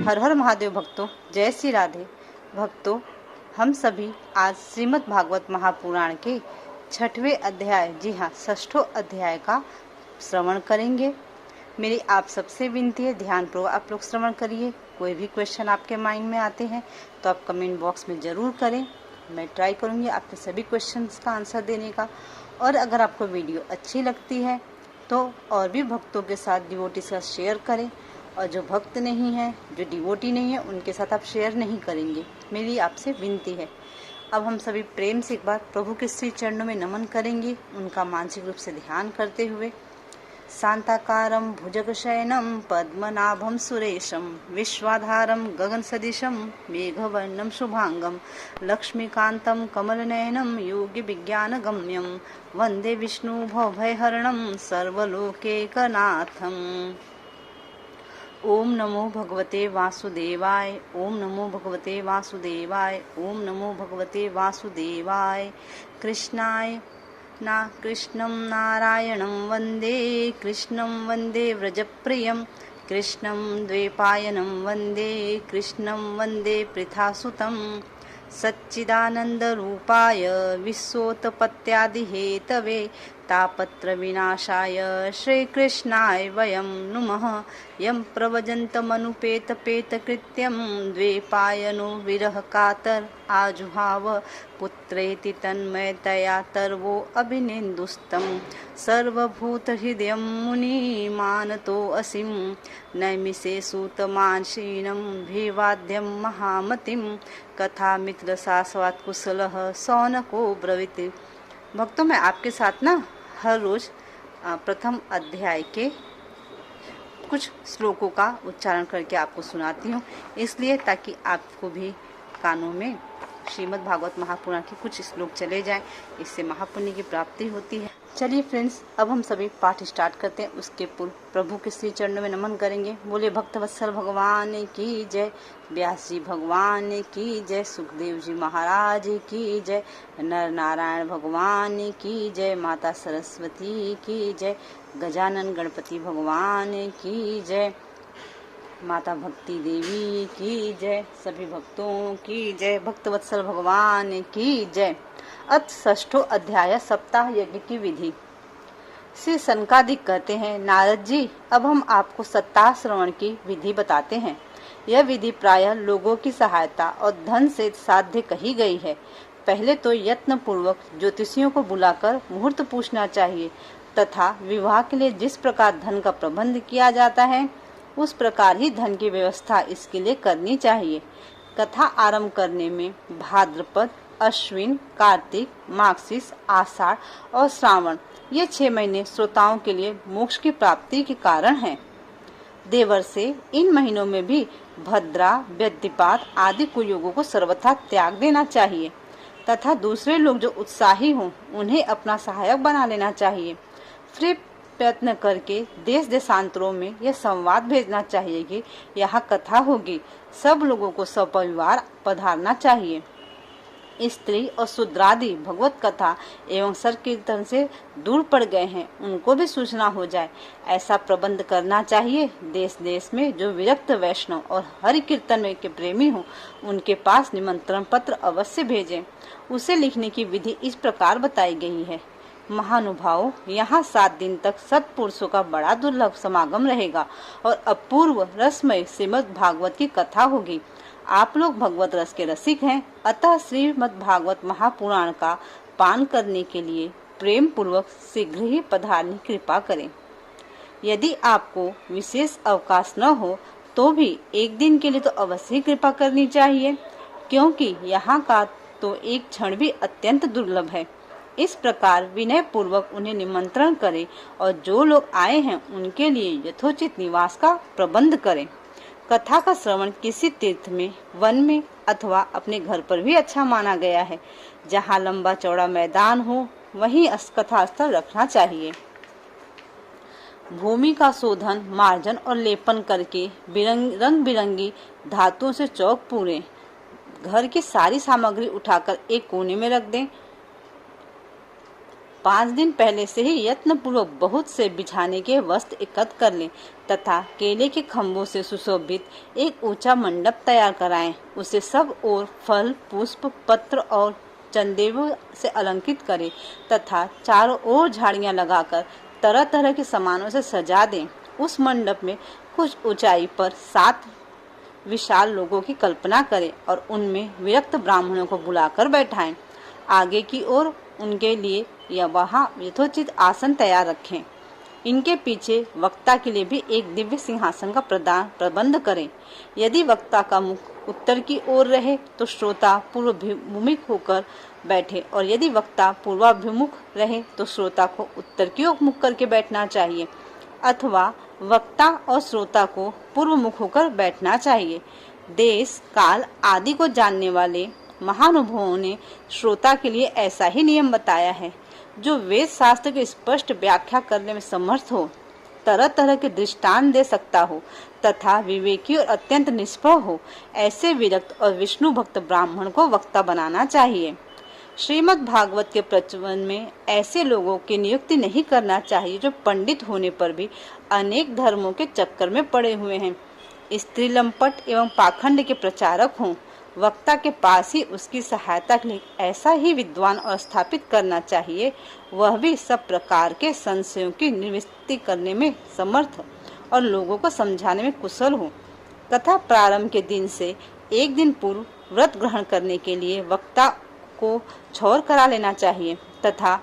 हर हर महादेव भक्तों, जय श्री राधे भक्तों। हम सभी आज श्रीमद् भागवत महापुराण के 6वें अध्याय, जी हाँ 6ठो अध्याय का श्रवण करेंगे। मेरी आप सबसे विनती है, ध्यानपूर्वक आप लोग श्रवण करिए। कोई भी क्वेश्चन आपके माइंड में आते हैं तो आप कमेंट बॉक्स में ज़रूर करें। मैं ट्राई करूँगी आपके सभी क्वेश्चंस का आंसर देने का। और अगर आपको वीडियो अच्छी लगती है तो और भी भक्तों के साथ, डिवोटी के साथ शेयर करें। और जो भक्त नहीं है, जो डिवोटी नहीं है, उनके साथ आप शेयर नहीं करेंगे, मेरी आपसे विनती है। अब हम सभी प्रेम से एक बार प्रभु के श्री चरणों में नमन करेंगे, उनका मानसिक रूप से ध्यान करते हुए। शांताकारं भुजगशयनं पद्मनाभं सुरेशं विश्वाधारं गगनसदृशं मेघवर्णं शुभांगं लक्ष्मीकान्तं कमलनयनं योगिविज्ञानगम्यं वन्दे विष्णु भवभयहरणं सर्वलोकैकनाथम्। ओम नमो भगवते वासुदेवाय, ओम नमो भगवते वासुदेवाय, ओम नमो भगवते वासुदेवाय। कृष्णाय कृष्णं नारायणं वन्दे, कृष्णं वन्दे व्रजप्रियं, कृष्णं द्वैपायनं वन्दे, कृष्णं वन्दे पृथासुतं। सच्चिदानन्दरूपाय विश्वोत्पत्त्यादिहेतवे तापत्रविनाशाय श्रीकृष्णाय वयं नुमः। यं प्रव्रजन्तमनुपेतपेतकृत्यं द्वैपायनो विरहकातर आजुहाव पुत्रेति तन्मयतया तर्वो अभिनेन्दुस्तं। सर्वभूतहृदयं मुनिमानतोऽसिं नैमिषे सूतमानशीनं भिवाद्यं महामतिं कथामित्रशाश्वत कुशलः शौनको ब्रवीत। भक्तों, मैं आपके साथ ना हर रोज प्रथम अध्याय के कुछ श्लोकों का उच्चारण करके आपको सुनाती हूँ, इसलिए ताकि आपको भी कानों में श्रीमद् भागवत महापुराण के कुछ श्लोक चले जाएं, इससे महापुण्य की प्राप्ति होती है। चलिए फ्रेंड्स, अब हम सभी पाठ स्टार्ट करते हैं। उसके पूर्व प्रभु के श्री चरणों में नमन करेंगे। बोले भक्तवत्सल भगवान की जय, व्यास जी भगवान की जय, सुखदेव जी महाराज की जय, नर नारायण भगवान की जय, माता सरस्वती की जय, गजानन गणपति भगवान की जय, माता भक्ति देवी की जय, सभी भक्तों की जय, भक्तवत्सल भगवान की जय। अथ 6ठो अध्याय, सप्ताह यज्ञ की विधि। श्री सनकादिक कहते हैं, नारद जी, अब हम आपको सप्ताह श्रवण की विधि बताते हैं। यह विधि प्रायः लोगों की सहायता और धन से साध्य कही गई है। पहले तो यत्न पूर्वक ज्योतिषियों को बुलाकर मुहूर्त पूछना चाहिए तथा विवाह के लिए जिस प्रकार धन का प्रबंध किया जाता है उस प्रकार ही धन की व्यवस्था इसके लिए करनी चाहिए। कथा आरंभ करने में भाद्रपद, अश्विन, कार्तिक, माघशीस, आषाढ़ और श्रावण, ये 6 महीने श्रोताओं के लिए मोक्ष की प्राप्ति के कारण हैं। देवर से इन महीनों में भी भद्रा, व्यतिपात आदि कुयोगों को सर्वथा त्याग देना चाहिए तथा दूसरे लोग जो उत्साही हों उन्हें अपना सहायक बना लेना चाहिए। फिर प्रयत्न करके देश देशांतरों में यह संवाद भेजना चाहिए कि यहाँ कथा होगी, सब लोगों को सपरिवार पधारना चाहिए। स्त्री और शूद्रादि भगवत कथा एवं संकीर्तन से दूर पड़ गए हैं, उनको भी सूचना हो जाए, ऐसा प्रबंध करना चाहिए। देश देश में जो विरक्त वैष्णव और हरि कीर्तन के प्रेमी हों उनके पास निमंत्रण पत्र अवश्य भेजें। उसे लिखने की विधि इस प्रकार बताई गई है। महानुभावों, यहाँ 7 दिन तक सत्पुरुषों का बड़ा दुर्लभ समागम रहेगा और अपूर्व रसमय श्रीमद् भागवत की कथा होगी। आप लोग भगवत रस के रसिक हैं, अतः श्रीमद् भागवत महापुराण का पान करने के लिए प्रेम पूर्वक शीघ्र ही पधारने की कृपा करें। यदि आपको विशेष अवकाश न हो तो भी एक दिन के लिए तो अवश्य ही कृपा करनी चाहिए, क्योंकि यहाँ का तो एक क्षण भी अत्यंत दुर्लभ है। इस प्रकार विनय पूर्वक उन्हें निमंत्रण करें और जो लोग आए हैं उनके लिए यथोचित निवास का प्रबंध करें। कथा का श्रवण किसी तीर्थ में, वन में अथवा अपने घर पर भी अच्छा माना गया है। जहाँ लंबा चौड़ा मैदान हो वहीं कथा स्थल रखना चाहिए। भूमि का शोधन, मार्जन और लेपन करके रंग बिरंगी धातुओं से चौक पूरे। घर की सारी सामग्री उठाकर एक कोने में रख दें। 5 दिन पहले से ही यत्नपूर्वक बहुत से बिछाने के वस्त्र एकत्र कर लें तथा केले के खम्भों से सुशोभित एक ऊंचा मंडप तैयार कराएं। उसे सब ओर फल, पुष्प, पत्र और चंदेवों से अलंकृत करें तथा चारों ओर झाड़ियां लगाकर तरह तरह के सामानों से सजा दें। उस मंडप में कुछ ऊंचाई पर 7 विशाल लोगों की कल्पना करें और उनमें विरक्त ब्राह्मणों को बुलाकर बैठाएं। आगे की ओर उनके लिए या वहां यथोचित आसन तैयार रखें। इनके पीछे वक्ता के लिए भी एक दिव्य सिंहासन का प्रबंध करें। यदि वक्ता का मुख उत्तर की ओर रहे तो श्रोता पूर्वाभिमुख होकर बैठे और यदि वक्ता पूर्वाभिमुख रहे तो श्रोता को उत्तर की ओर मुख करके बैठना चाहिए अथवा वक्ता और श्रोता को पूर्व मुख होकर बैठना चाहिए। देश, काल आदि को जानने वाले महानुभवों ने श्रोता के लिए ऐसा ही नियम बताया है। जो वेद शास्त्र की स्पष्ट व्याख्या करने में समर्थ हो, तरह तरह के दृष्टांत दे सकता हो तथा विवेकी और अत्यंत निष्भय हो, ऐसे विरक्त और विष्णु भक्त ब्राह्मण को वक्ता बनाना चाहिए। श्रीमद् भागवत के प्रवचन में ऐसे लोगों की नियुक्ति नहीं करना चाहिए जो पंडित होने पर भी अनेक धर्मों के चक्कर में पड़े हुए हैं, स्त्री लंपट एवं पाखंड के प्रचारक हों। वक्ता के पास ही उसकी सहायता के लिए ऐसा ही विद्वान और स्थापित करना चाहिए, वह भी सब प्रकार के संशयों की निवृत्ति करने में समर्थ और लोगों को समझाने में कुशल हो। कथा प्रारंभ के दिन से एक दिन पूर्व व्रत ग्रहण करने के लिए वक्ता को क्षौर करा लेना चाहिए तथा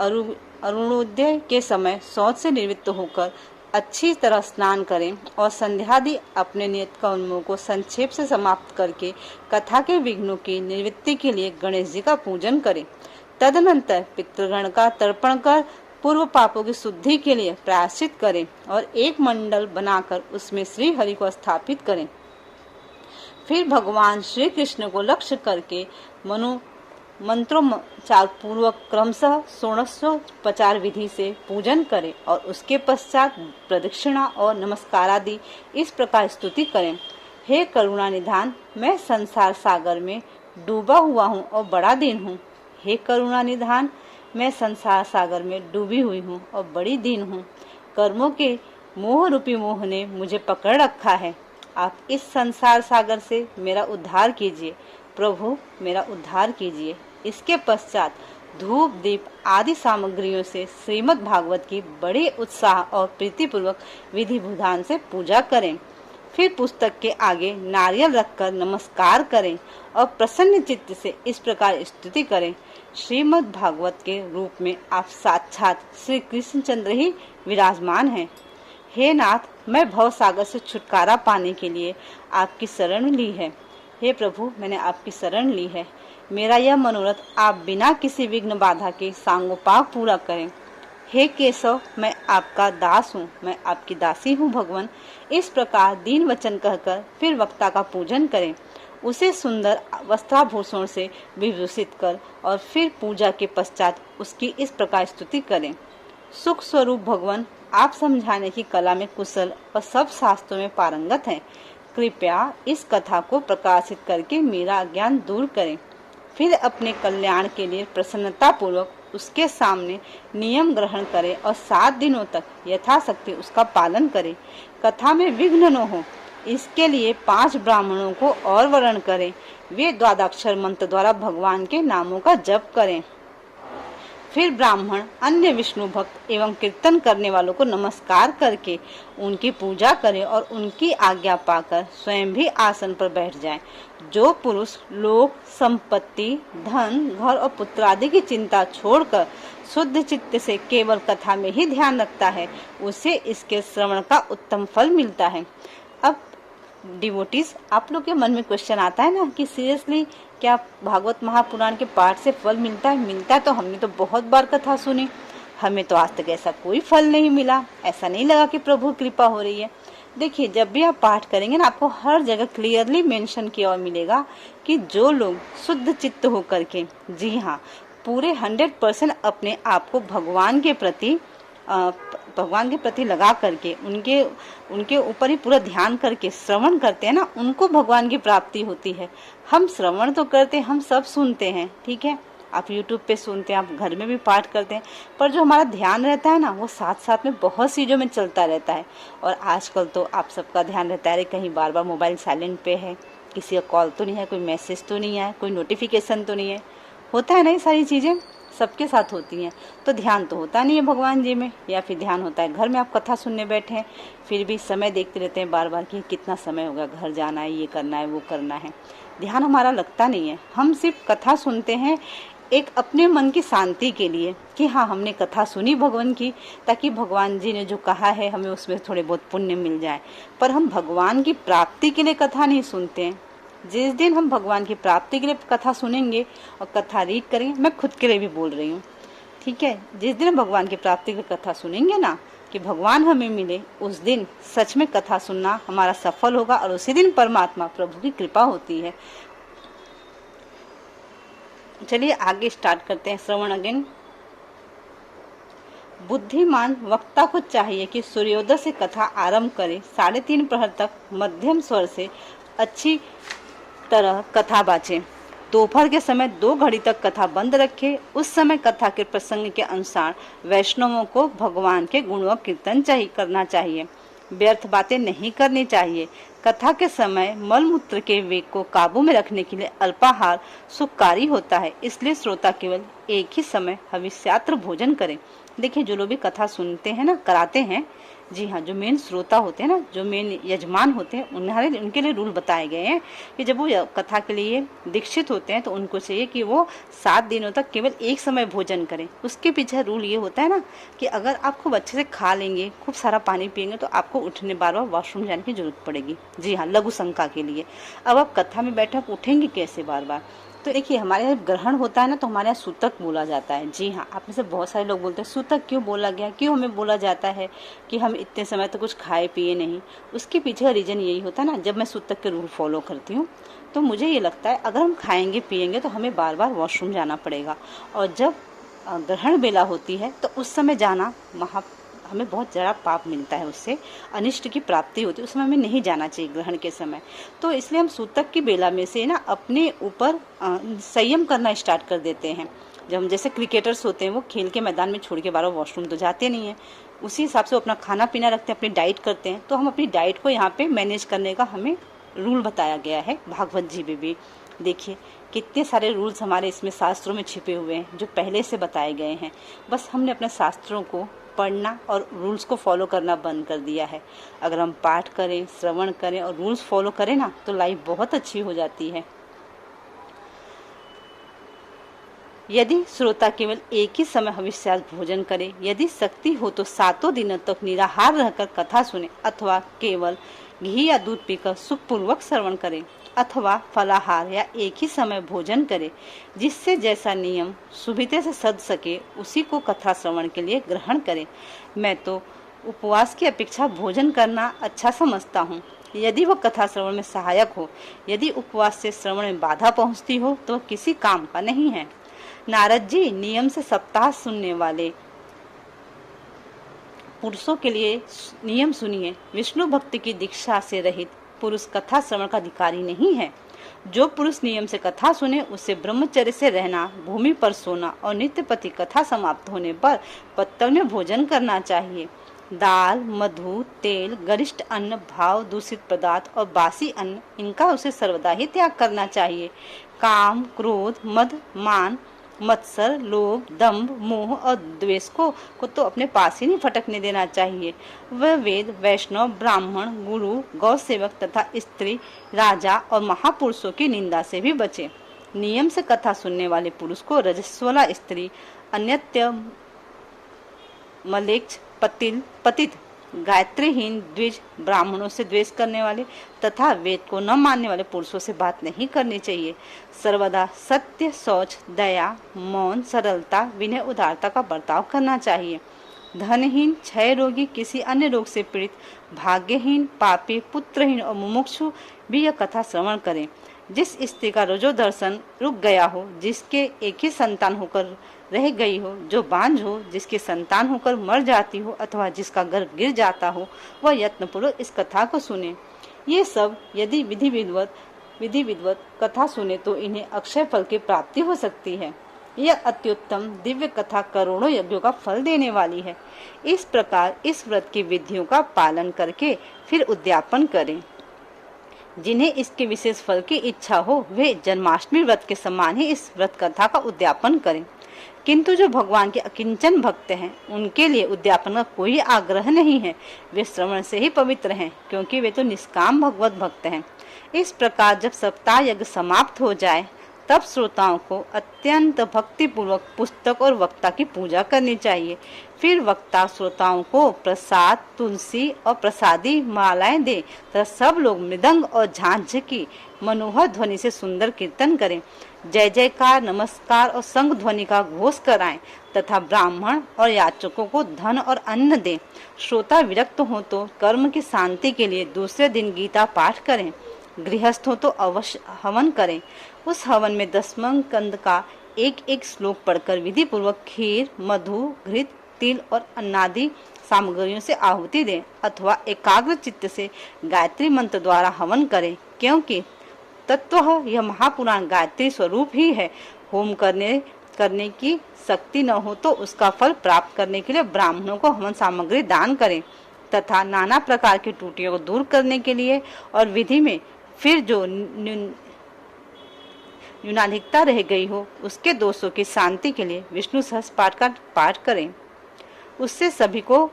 अरुणोदय के समय शौच से निवृत्त होकर अच्छी तरह स्नान करें और संध्यादि अपने नियत कर्मों को संक्षेप से समाप्त करके कथा के विघ्नों की निवृत्ति के लिए गणेश जी का पूजन करें। तदनंतर पितृगण का तर्पण कर पूर्व पापों की शुद्धि के लिए प्रायश्चित करें और एक मंडल बनाकर उसमें श्री हरि को स्थापित करें। फिर भगवान श्री कृष्ण को लक्ष्य करके मंत्रोच्चार पूर्वक क्रमशः षोडशोपचार विधि से पूजन करें और उसके पश्चात प्रदक्षिणा और नमस्कार आदि इस प्रकार स्तुति करें। हे करुणा निधान, मैं संसार सागर में डूबा हुआ हूँ और बड़ा दीन हूँ। हे करुणा निधान, मैं संसार सागर में डूबी हुई हूँ और बड़ी दीन हूँ। कर्मों के मोह रूपी मोह ने मुझे पकड़ रखा है। आप इस संसार सागर से मेरा उद्धार कीजिए प्रभु, मेरा उद्धार कीजिए। इसके पश्चात धूप, दीप आदि सामग्रियों से श्रीमद् भागवत की बड़े उत्साह और प्रीतिपूर्वक विधि विधान से पूजा करें। फिर पुस्तक के आगे नारियल रखकर नमस्कार करें और प्रसन्न चित्त से इस प्रकार स्तुति करें। श्रीमद् भागवत के रूप में आप साक्षात श्री कृष्णचंद्र ही विराजमान हैं। हे नाथ, मैं भव सागर से छुटकारा पाने के लिए आपकी शरण ली है। हे प्रभु, मैंने आपकी शरण ली है। मेरा यह मनोरथ आप बिना किसी विघ्न बाधा के सांगोपांग पूरा करें। हे केशव, मैं आपका दास हूँ, मैं आपकी दासी हूँ भगवान। इस प्रकार दीन वचन कहकर फिर वक्ता का पूजन करें, उसे सुंदर वस्त्राभूषण से विभूषित कर और फिर पूजा के पश्चात उसकी इस प्रकार स्तुति करें। सुख स्वरूप भगवान, आप समझाने की कला में कुशल और सब शास्त्रों में पारंगत हैं। कृपया इस कथा को प्रकाशित करके मेरा अज्ञान दूर करें। फिर अपने कल्याण के लिए प्रसन्नता पूर्वक उसके सामने नियम ग्रहण करें और 7 दिनों तक यथाशक्ति उसका पालन करें। कथा में विघ्न न हो, इसके लिए 5 ब्राह्मणों को और वर्ण करें। वे द्वादक्षर मंत्र द्वारा भगवान के नामों का जप करें। फिर ब्राह्मण अन्य विष्णु भक्त एवं कीर्तन करने वालों को नमस्कार करके उनकी पूजा करें और उनकी आज्ञा पाकर स्वयं भी आसन पर बैठ जाएं। जो पुरुष लोक, संपत्ति, धन, घर और पुत्र आदि की चिंता छोड़कर शुद्ध चित्त से केवल कथा में ही ध्यान रखता है, उसे इसके श्रवण का उत्तम फल मिलता है। अब डिवोटीज, आप लोग के मन में क्वेश्चन आता है ना कि सीरियसली क्या भागवत महापुराण के पाठ से फल मिलता है? मिलता है तो हमने तो बहुत बार कथा सुनी, हमें तो आज तक ऐसा कोई फल नहीं मिला। ऐसा नहीं लगा कि प्रभु कृपा हो रही है। देखिए, जब भी आप पाठ करेंगे ना, आपको हर जगह क्लियरली मेंशन किया और मिलेगा कि जो लोग शुद्ध चित्त होकर के, जी हाँ, पूरे 100% अपने आप को भगवान के प्रति लगा करके उनके ऊपर ही पूरा ध्यान करके श्रवण करते हैं ना, उनको भगवान की प्राप्ति होती है। हम श्रवण तो करते हैं, हम सब सुनते हैं, ठीक है, आप यूट्यूब पे सुनते हैं, आप घर में भी पाठ करते हैं, पर जो हमारा ध्यान रहता है ना, वो साथ साथ में बहुत चीज़ों में चलता रहता है। और आजकल तो आप सबका ध्यान रहता है कहीं बार बार मोबाइल साइलेंट पे है, किसी का कॉल तो नहीं है, कोई मैसेज तो नहीं है, कोई नोटिफिकेशन तो नहीं है, होता है ना, ये सारी चीज़ें सबके साथ होती हैं। तो ध्यान तो होता नहीं है भगवान जी में, या फिर ध्यान होता है घर में, आप कथा सुनने बैठे हैं फिर भी समय देखते रहते हैं बार बार कि कितना समय होगा, घर जाना है, ये करना है, वो करना है, ध्यान हमारा लगता नहीं है। हम सिर्फ कथा सुनते हैं एक अपने मन की शांति के लिए कि हाँ, हमने कथा सुनी भगवान की, ताकि भगवान जी ने जो कहा है हमें उसमें थोड़े बहुत पुण्य मिल जाए। पर हम भगवान की प्राप्ति के लिए कथा नहीं सुनते हैं। जिस दिन हम भगवान की प्राप्ति के लिए कथा सुनेंगे और कथा रीड करेंगे, मैं खुद के लिए भी बोल रही हूँ, ठीक है, जिस दिन भगवान की प्राप्ति की कथा सुनेंगे ना, कि भगवान हमें मिले, उस दिन सच में कथा सुनना हमारा सफल होगा और उसी दिन परमात्मा प्रभु की कृपा होती है। चलिए आगे स्टार्ट करते हैं श्रवण अगेन। बुद्धिमान वक्ता को चाहिए कि सूर्योदय से कथा आरंभ करे, 3:30 प्रहर तक मध्यम स्वर से अच्छी तरह कथा बाचे, दोपहर के समय 2 घड़ी तक कथा बंद रखे। उस समय कथा के प्रसंग के अनुसार वैष्णवों को भगवान के गुणों कीर्तन करना चाहिए, व्यर्थ बातें नहीं करनी चाहिए। कथा के समय मल मूत्र के वेग को काबू में रखने के लिए अल्पाहार सुखकारी होता है, इसलिए श्रोता केवल एक ही समय हविष्यात्र भोजन करें। देखिए, जो लोग भी कथा सुनते हैं ना, कराते हैं, जी हाँ, जो मेन श्रोता होते हैं ना, जो मेन यजमान होते हैं, उनके लिए रूल बताए गए हैं कि जब वो कथा के लिए दीक्षित होते हैं तो उनको चाहिए कि वो 7 दिनों तक केवल एक समय भोजन करें। उसके पीछे रूल ये होता है ना कि अगर आप खूब अच्छे से खा लेंगे, खूब सारा पानी पिएंगे, तो आपको उठने बार बार वॉशरूम जाने की जरूरत पड़ेगी। जी हाँ, लघु शंका के लिए। अब आप कथा में बैठे उठेंगे कैसे बार बार? तो देखिए, हमारे यहाँ ग्रहण होता है ना, तो हमारे यहाँ सूतक बोला जाता है। जी हाँ, आप में से बहुत सारे लोग बोलते हैं सूतक क्यों बोला गया, क्यों हमें बोला जाता है कि हम इतने समय तक कुछ खाए पिए नहीं। उसके पीछे का रीज़न यही होता है ना, जब मैं सूतक के रूल फॉलो करती हूँ तो मुझे ये लगता है अगर हम खाएंगे पिएंगे तो हमें बार बार वॉशरूम जाना पड़ेगा, और जब ग्रहण बेला होती है तो उस समय जाना हमें बहुत ज़्यादा पाप मिलता है, उससे अनिष्ट की प्राप्ति होती है। उस समय हमें नहीं जाना चाहिए ग्रहण के समय। तो इसलिए हम सूतक की बेला में से ना अपने ऊपर संयम करना स्टार्ट कर देते हैं। जब हम जैसे क्रिकेटर्स होते हैं, वो खेल के मैदान में छोड़ के बार वॉशरूम तो जाते नहीं हैं, उसी हिसाब से वो अपना खाना पीना रखते हैं, अपनी डाइट करते हैं। तो हम अपनी डाइट को यहाँ पे मैनेज करने का हमें रूल बताया गया है भागवत जी में भी। देखिए कितने सारे रूल्स हमारे इसमें शास्त्रों में छिपे हुए हैं जो पहले से बताए गए हैं। बस हमने अपने शास्त्रों को पढ़ना और रूल्स को फॉलो करना बंद कर दिया है। अगर हम पाठ करें, श्रवण करें और रूल्स फॉलो करें ना, तो लाइफ बहुत अच्छी हो जाती है। यदि श्रोता केवल एक ही समय हविष्यास भोजन करे, यदि शक्ति हो तो 7 दिनों तक निराहार रहकर कथा सुने, अथवा केवल घी या दूध पीकर सुखपूर्वक श्रवण करे, अथवा फलाहार या एक ही समय भोजन करे। जिससे जैसा नियम सुविधा से सद सके उसी को कथा श्रवण के लिए ग्रहण करे। मैं तो उपवास की अपेक्षा भोजन करना अच्छा समझता हूँ, यदि वह कथा श्रवण में सहायक हो। यदि उपवास से श्रवण में बाधा पहुँचती हो तो किसी काम का नहीं है। नारद जी नियम से सप्ताह सुनने वाले पुरुषों के लिए नियम सुनिए। विष्णु भक्ति की दीक्षा से रहित पुरुष कथा श्रवण का अधिकारी नहीं है। जो पुरुष नियम से कथा सुने उसे ब्रह्मचर्य से रहना, भूमि पर सोना और नित्य पति कथा समाप्त होने पर पत्तल में भोजन करना चाहिए। दाल, मधु, तेल, गरिष्ठ अन्न, भाव दूषित पदार्थ और बासी अन्न, इनका उसे सर्वदा ही त्याग करना चाहिए। काम, क्रोध, मद, मान, मत्सर, लोभ, दंभ, मोह और द्वेष को तो अपने पास ही नहीं फटकने देना चाहिए। वह वेद, वैष्णव, ब्राह्मण, गुरु, गौ सेवक तथा स्त्री, राजा और महापुरुषों की निंदा से भी बचे। नियम से कथा सुनने वाले पुरुष को रजस्वला स्त्री, अन्यत्य मलेच्छ, पतित, गायत्रीहीन, द्विज, ब्राह्मणों से द्वेष करने वाले तथा वेद को न मानने वाले पुरुषों से बात नहीं करनी चाहिए। सर्वदा सत्य, शौच, दया, मौन, सरलता, विनय, उदारता का बर्ताव करना चाहिए। धनहीन, क्षय रोगी, किसी अन्य रोग से पीड़ित, भाग्यहीन, पापी, पुत्रहीन और मुमुक्षु भी यह कथा श्रवण करें। जिस स्त्री का रजो दर्शन रुक गया हो, जिसके एक ही संतान होकर रह गई हो, जो बांझ हो, जिसकी संतान होकर मर जाती हो अथवा जिसका गर्भ गिर जाता हो, वह यत्नपूर्वक इस कथा को सुने। ये सब यदि विधि विद्वत कथा सुने तो इन्हें अक्षय फल की प्राप्ति हो सकती है। यह अत्युत्तम दिव्य कथा करोड़ों यज्ञों का फल देने वाली है। इस प्रकार इस व्रत की विधियों का पालन करके फिर उद्यापन करें। जिन्हें इसके विशेष फल की इच्छा हो वे जन्माष्टमी व्रत के समान ही इस व्रत कथा का उद्यापन करें। किंतु जो भगवान के अकिंचन भक्त हैं उनके लिए उद्यापन का कोई आग्रह नहीं है। वे श्रवण से ही पवित्र हैं, क्योंकि वे तो निष्काम भगवत भक्त हैं। इस प्रकार जब सप्ताह यज्ञ समाप्त हो जाए तब श्रोताओं को अत्यंत भक्ति पूर्वक पुस्तक और वक्ता की पूजा करनी चाहिए। फिर वक्ता श्रोताओं को प्रसाद, तुलसी और प्रसादी मालाएं दे तथा सब लोग मृदंग और झांझ की मनोहर ध्वनि से सुंदर कीर्तन करें, जय जयकार, नमस्कार और संग ध्वनि का घोष कराएं तथा ब्राह्मण और याचकों को धन और अन्न दें। श्रोता विरक्त हो तो कर्म की शांति के लिए दूसरे दिन गीता पाठ करें। गृहस्थ हो तो अवश्य हवन करें। उस हवन में 10वें कंद का एक एक श्लोक पढ़कर विधि पूर्वक खीर, मधु, घृत, तिल और अन्नादि सामग्रियों से आहुति दें अथवा एकाग्र चित्त से गायत्री मंत्र द्वारा हवन करें, क्योंकि तत्वतः यह महापुराण गायत्री स्वरूप ही है। होम करने की शक्ति न हो तो उसका फल प्राप्त करने के लिए ब्राह्मणों को हवन सामग्री दान करें तथा नाना प्रकार की त्रुटियों को दूर करने के लिए और विधि में फिर जो न्यूनाधिकता रह गई हो उसके दोषों की शांति के लिए विष्णु सहस्त्र पाठ का पाठ करें। उससे सभी को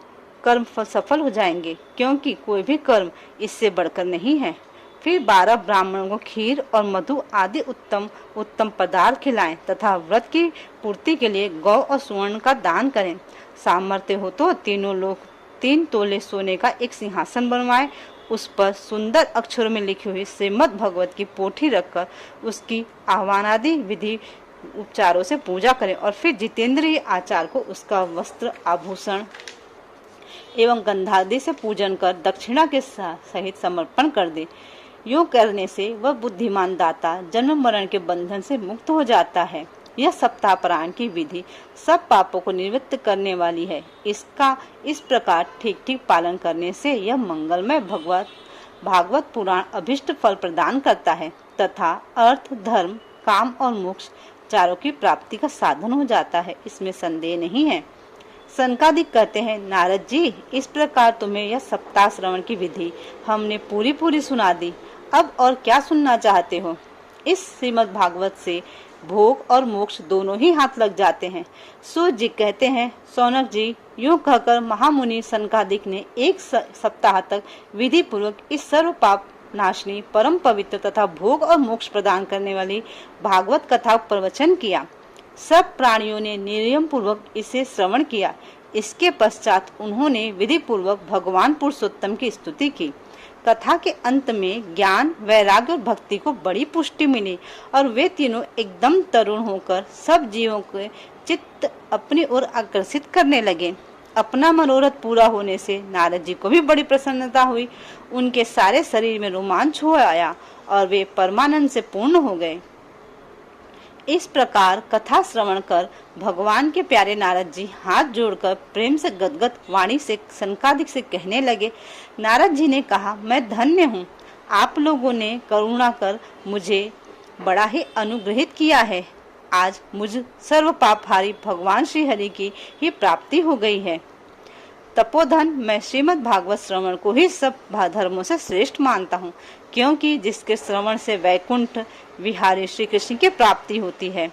कर्म सफल हो जाएंगे, क्योंकि कोई भी कर्म इससे बढ़कर नहीं है। फिर 12 ब्राह्मणों को खीर और मधु आदि उत्तम उत्तम पदार्थ खिलाएं तथा व्रत की पूर्ति के लिए गौ और स्वर्ण का दान करें। सामर्थ्य हो तो तीनों लोग 3 तोले सोने का एक सिंहासन बनवाएं, उस पर सुंदर अक्षरों में लिखी हुई श्रीमद् भगवत की पोथी रखकर उसकी आह्वानादि विधि उपचारों से पूजा करें और फिर जितेंद्रिय आचार को उसका वस्त्र, आभूषण एवं गंधादि से पूजन कर दक्षिणा के सहित समर्पण कर दे। यूं करने से वह बुद्धिमान दाता जन्म मरण के बंधन से मुक्त हो जाता है। यह सप्ताह पारायण की विधि सब पापों को निवृत्त करने वाली है। इसका इस प्रकार ठीक ठीक पालन करने से यह मंगलमय भागवत पुराण अभिष्ट फल प्रदान करता है तथा अर्थ, धर्म, काम और मोक्ष चारों की प्राप्ति का साधन हो जाता है, इसमें संदेह नहीं है। सनकादिक कहते हैं, नारद जी, इस प्रकार तुम्हें यह सप्ताह श्रवण की विधि हमने पूरी सुना दी। अब और क्या सुनना चाहते हो? इस श्रीमद् भागवत से भोग और मोक्ष दोनों ही हाथ लग जाते हैं। सूत जी कहते हैं, सौनक जी, यूं कहकर महामुनि सनकादिक ने 1 सप्ताह तक विधि पूर्वक इस सर्व पाप नाशनी, परम पवित्र तथा भोग और मोक्ष प्रदान करने वाली भागवत कथा प्रवचन किया। सब प्राणियों ने नियम पूर्वक इसे श्रवण किया। इसके पश्चात उन्होंने विधि पूर्वक भगवान पुरुषोत्तम की स्तुति की। कथा के अंत में ज्ञान, वैराग्य और भक्ति को बड़ी पुष्टि मिली और वे तीनों एकदम तरुण होकर सब जीवों के चित्त अपनी ओर आकर्षित करने लगे। अपना मनोरथ पूरा होने से नारद जी को भी बड़ी प्रसन्नता हुई। उनके सारे शरीर में रोमांच हो आया और वे परमानंद से पूर्ण हो गए। इस प्रकार कथा श्रवण कर भगवान के प्यारे नारद जी हाथ जोड़कर प्रेम से गदगद वाणी से सनकादिक से कहने लगे। नारद जी ने कहा, मैं धन्य हूँ, आप लोगों ने करुणा कर मुझे बड़ा ही अनुग्रहित किया है। आज मुझ सर्व पापहारी भगवान श्री हरि की ही प्राप्ति हो गई है। तपोधन, मैं श्रीमद् भागवत श्रवण को ही सब धर्मों से श्रेष्ठ मानता हूँ, क्योंकि जिसके श्रवण से वैकुंठ विहारी श्री कृष्ण की प्राप्ति होती है।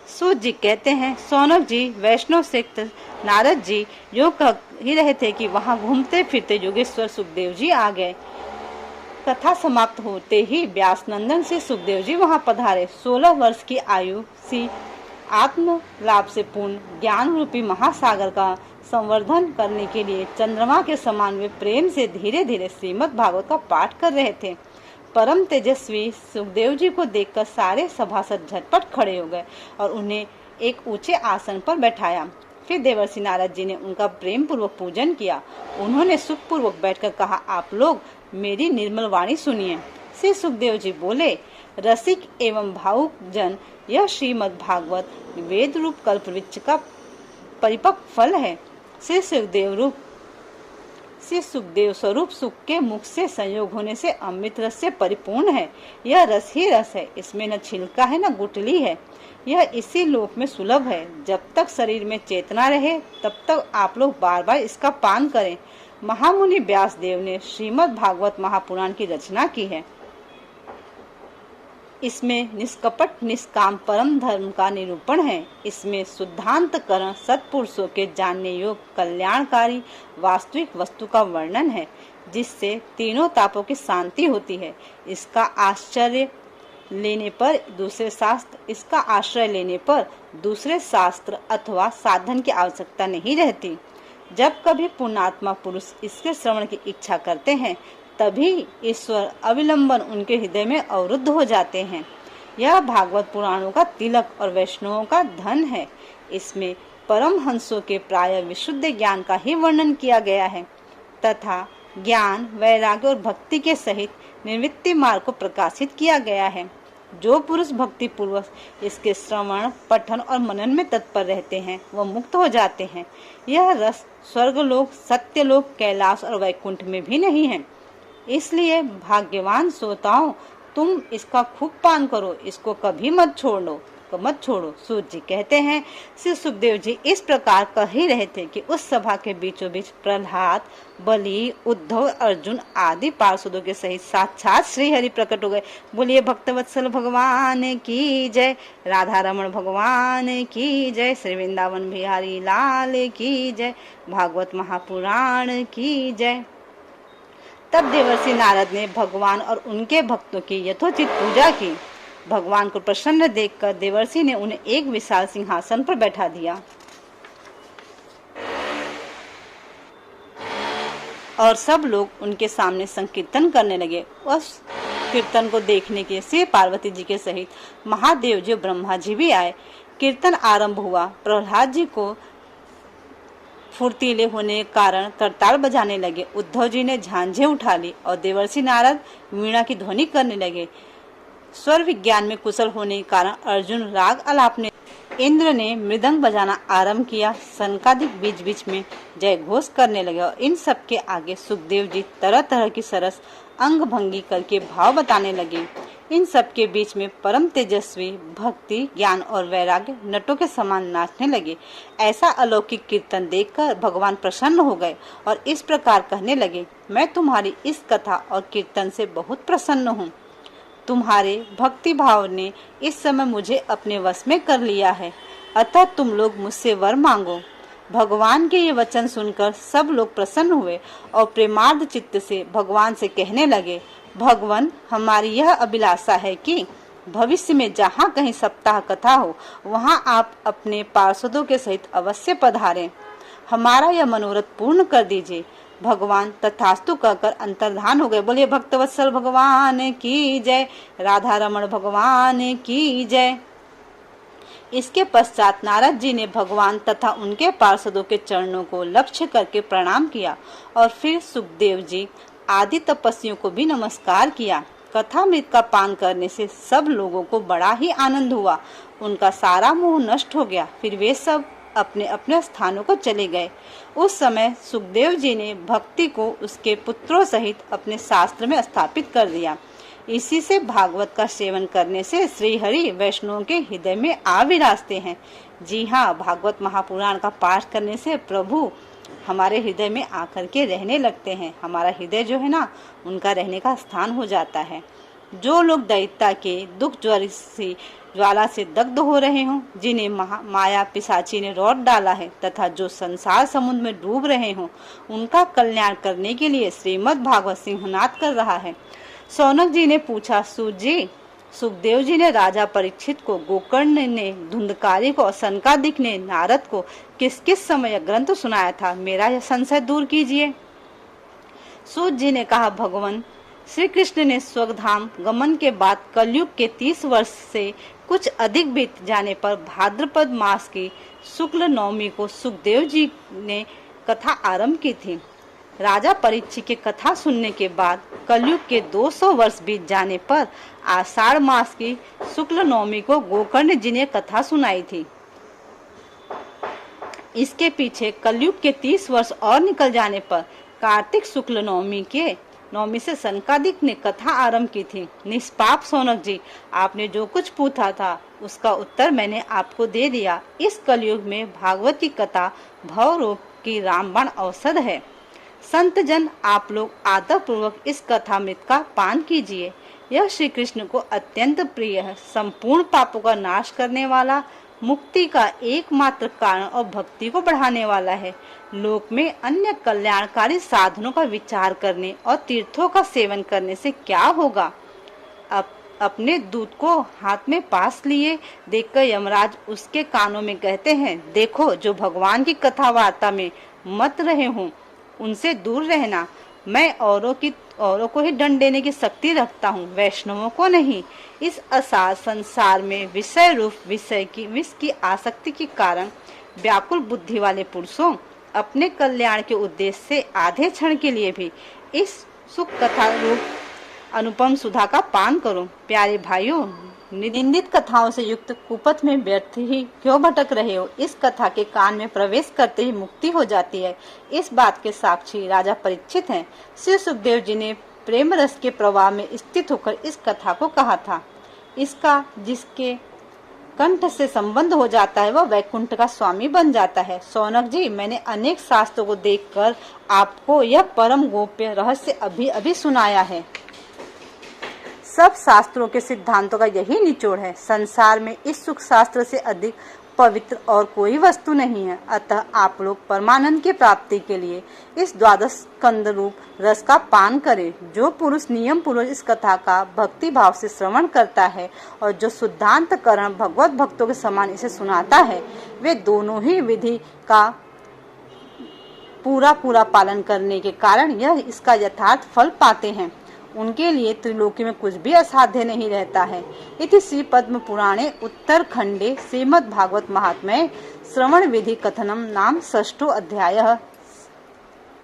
सूत जी कहते हैं, सौनक जी, वैष्णव सिक्त नारद जी जो कह ही रहे थे कि वहाँ घूमते फिरते योगेश्वर सुखदेव जी आ गए। कथा समाप्त होते ही व्यास नंदन से सुखदेव जी वहाँ पधारे। 16 वर्ष की आयु सी आत्म लाभ से पूर्ण ज्ञान रूपी महासागर का संवर्धन करने के लिए चंद्रमा के समान वे प्रेम से धीरे धीरे श्रीमद् भागवत का पाठ कर रहे थे। परम तेजस्वी सुखदेव जी को देखकर सारे सभासद झटपट खड़े हो गए और उन्हें एक ऊंचे आसन पर बैठाया। फिर देवर्षि नारद जी ने उनका प्रेम पूर्वक पूजन किया। उन्होंने सुख पूर्वक बैठकर कहा, आप लोग मेरी निर्मल वाणी सुनिए। श्री सुखदेव जी बोले, रसिक एवं भावुक जन, यह श्रीमद् भागवत वेद रूप कल्प वृक्ष का परिपक्व फल है। श्री सुखदेव रूप श्री सुखदेव स्वरूप सुख के मुख से संयोग होने से अमृत रस से परिपूर्ण है। यह रस ही रस है, इसमें न छिलका है न गुठली है। यह इसी लोक में सुलभ है। जब तक शरीर में चेतना रहे तब तक आप लोग बार बार इसका पान करें। महामुनि व्यास देव ने श्रीमद् भागवत महापुराण की रचना की है। इसमें निष्कपट निष्काम परम धर्म का निरूपण है। इसमें शुद्धांतकरण सत्पुरुषों के जानने योग्य कल्याणकारी वास्तविक वस्तु का वर्णन है, जिससे तीनों तापों की शांति होती है। इसका आश्रय लेने पर दूसरे शास्त्र अथवा साधन की आवश्यकता नहीं रहती। जब कभी पुण्यात्मा पुरुष इसके श्रवण की इच्छा करते हैं तभी ईश्वर अविलंबन उनके हृदय में अवरुद्ध हो जाते हैं। यह भागवत पुराणों का तिलक और वैष्णवों का धन है। इसमें परम हंसों के प्राय विशुद्ध ज्ञान का ही वर्णन किया गया है तथा ज्ञान, वैराग्य और भक्ति के सहित निवृत्ति मार्ग को प्रकाशित किया गया है। जो पुरुष भक्ति पूर्वक इसके श्रवण, पठन और मनन में तत्पर रहते हैं वह मुक्त हो जाते हैं। यह रस स्वर्गलोक, सत्यलोक, कैलाश और वैकुंठ में भी नहीं है। इसलिए भाग्यवान श्रोताओं, तुम इसका खूब पान करो, इसको कभी मत छोड़ो। सूत जी कहते हैं, श्री सुखदेव जी इस प्रकार कह ही रहे थे कि उस सभा के बीचों बीच प्रहलाद, बलि, उद्धव, अर्जुन आदि पार्षदों के सहित साक्षात श्री हरि प्रकट हो गए। बोलिए भक्तवत्सल भगवान की जय, राधा रमण भगवान की जय, श्री वृंदावन बिहारी लाल की जय, भागवत महापुराण की जय। तब देवर्षि नारद ने भगवान और उनके भक्तों की यथोचित पूजा की। भगवान को प्रसन्न देखकर देवर्षि ने उन्हें एक विशाल सिंहासन पर बैठा दिया और सब लोग उनके सामने संकीर्तन करने लगे। उस कीर्तन को देखने के श्री पार्वती जी के सहित महादेव जी, ब्रह्मा जी भी आए। कीर्तन आरंभ हुआ। प्रहलाद जी को फुर्तीले होने के कारण करताल बजाने लगे। उद्धव जी ने झांझे उठा ली और देवर्षि नारद वीणा की ध्वनि करने लगे। स्वर विज्ञान में कुशल होने के कारण अर्जुन राग आलापने, इंद्र ने मृदंग बजाना आरंभ किया। सनकादिक बीच बीच में जय घोष करने लगे और इन सब के आगे सुखदेव जी तरह तरह की सरस अंग भंगी करके भाव बताने लगे। इन सब के बीच में परम तेजस्वी भक्ति, ज्ञान और वैराग्य नटों के समान नाचने लगे। ऐसा अलौकिक कीर्तन देखकर भगवान प्रसन्न हो गए और इस प्रकार कहने लगे, मैं तुम्हारी इस कथा और कीर्तन से बहुत प्रसन्न हूँ। तुम्हारे भक्ति भाव ने इस समय मुझे अपने वश में कर लिया है, अतः तुम लोग मुझसे वर मांगो। भगवान के ये वचन सुनकर सब लोग प्रसन्न हुए और प्रेमार्ध चित्त से भगवान से कहने लगे, भगवान, हमारी यह अभिलाषा है कि भविष्य में जहाँ कहीं सप्ताह कथा हो वहाँ आप अपने पार्षदों के सहित अवश्य पधारें। हमारा यह मनोरथ पूर्ण कर दीजिए। भगवान तथास्तु कहकर अंतर्धान हो गए। बोलिए भक्तवत्सल भगवान की जय, राधा रमण भगवान की जय। इसके पश्चात नारद जी ने भगवान तथा उनके पार्षदों के चरणों को लक्ष्य करके प्रणाम किया और फिर सुखदेव जी आदि तपस्वियों को भी नमस्कार किया। कथामृत का पान करने से सब लोगों को बड़ा ही आनंद हुआ। उनका सारा मोह नष्ट हो गया। फिर वे सब अपने अपने स्थानों को चले गए। उस समय सुखदेव जी ने भक्ति को उसके पुत्रों सहित अपने शास्त्र में स्थापित कर दिया। इसी से भागवत का सेवन करने से श्री हरि वैष्णवों के हृदय में आ विराजते हैं। जी हाँ, भागवत महापुराण का पाठ करने से प्रभु हमारे हृदय में आकर के रहने लगते हैं। हमारा हृदय जो है ना, उनका रहने का स्थान हो जाता है। जो लोग दैत्य के दुख ज्वाला से दग्ध हो रहे हों, जिन्हें माया पिशाची ने रौट डाला है तथा जो संसार समुद्र में डूब रहे हों, उनका कल्याण करने के लिए श्रीमद् भागवत सिंहनाद कर रहा है। सौनक जी ने पूछा, सूत जी, सुखदेव जी ने राजा परीक्षित को, गोकर्ण ने धुंधकारी को और सनकादिक ने नारद को किस किस समय ग्रंथ सुनाया था, मेरा यह संशय दूर कीजिए। सूत जी ने कहा, भगवान श्री कृष्ण ने स्वधाम गमन के बाद कलयुग के 30 वर्ष से कुछ अधिक बीत जाने पर भाद्रपद मास की शुक्ल नवमी को सुखदेव जी ने कथा आरंभ की थी। राजा परीक्षित की कथा सुनने के बाद कलयुग के 200 वर्ष बीत जाने पर आषाढ़ मास की शुक्ल नवमी को गोकर्ण जी ने कथा सुनाई थी। इसके पीछे कलयुग के 30 वर्ष और निकल जाने पर कार्तिक शुक्ल नवमी से सनकादिक ने कथा आरंभ की थी। निष्पाप शौनक जी, आपने जो कुछ पूछा था उसका उत्तर मैंने आपको दे दिया। इस कलयुग में भागवत की कथा भवरोग की रामबाण औषध है। संत जन, आप लोग आदर पूर्वक इस कथामृत का पान कीजिए। यह श्री कृष्ण को अत्यंत प्रिय है। संपूर्ण पापों का नाश करने वाला, मुक्ति का एकमात्र कारण और भक्ति को बढ़ाने वाला है। लोक में अन्य कल्याणकारी साधनों का विचार करने और तीर्थों का सेवन करने से क्या होगा? अपने दूत को हाथ में पास लिए देखकर यमराज उसके कानों में कहते हैं, देखो, जो भगवान की कथा वार्ता में मत रहे हों उनसे दूर रहना। मैं औरों को ही दंड देने की शक्ति रखता हूँ, वैष्णवों को नहीं। इस असार संसार में विषय रूप विष की आसक्ति के कारण व्याकुल बुद्धि वाले पुरुषों, अपने कल्याण के उद्देश्य से आधे क्षण के लिए भी इस सुख कथा रूप अनुपम सुधा का पान करो। प्यारे भाइयों, निंदित कथाओं से युक्त कुपथ में व्यर्थ ही क्यों भटक रहे हो? इस कथा के कान में प्रवेश करते ही मुक्ति हो जाती है। इस बात के साक्षी राजा परीक्षित हैं। श्री सुखदेव जी ने प्रेम रस के प्रवाह में स्थित होकर इस कथा को कहा था। इसका जिसके कंठ से संबंध हो जाता है वह वैकुंठ का स्वामी बन जाता है। शौनक जी, मैंने अनेक शास्त्रों को देखकर आपको यह परम गोप्य रहस्य अभी अभी सुनाया है। सब शास्त्रों के सिद्धांतों का यही निचोड़ है। संसार में इस सुख शास्त्र से अधिक पवित्र और कोई वस्तु नहीं है। अतः आप लोग परमानंद की प्राप्ति के लिए इस द्वादश स्कंद रूप रस का पान करें। जो पुरुष नियम पूर्वक इस कथा का भक्ति भाव से श्रवण करता है और जो शुद्धांत करण भगवत भक्तों के समान इसे सुनाता है, वे दोनों ही विधि का पूरा पालन करने के कारण यह इसका यथार्थ फल पाते हैं। उनके लिए त्रिलोकी में कुछ भी असाध्य नहीं रहता है। इति श्री पद्म पुराणे उत्तरखंडे श्रीमद् भागवत महात्म्ये श्रवण विधि कथनम नाम षष्ठो अध्यायः।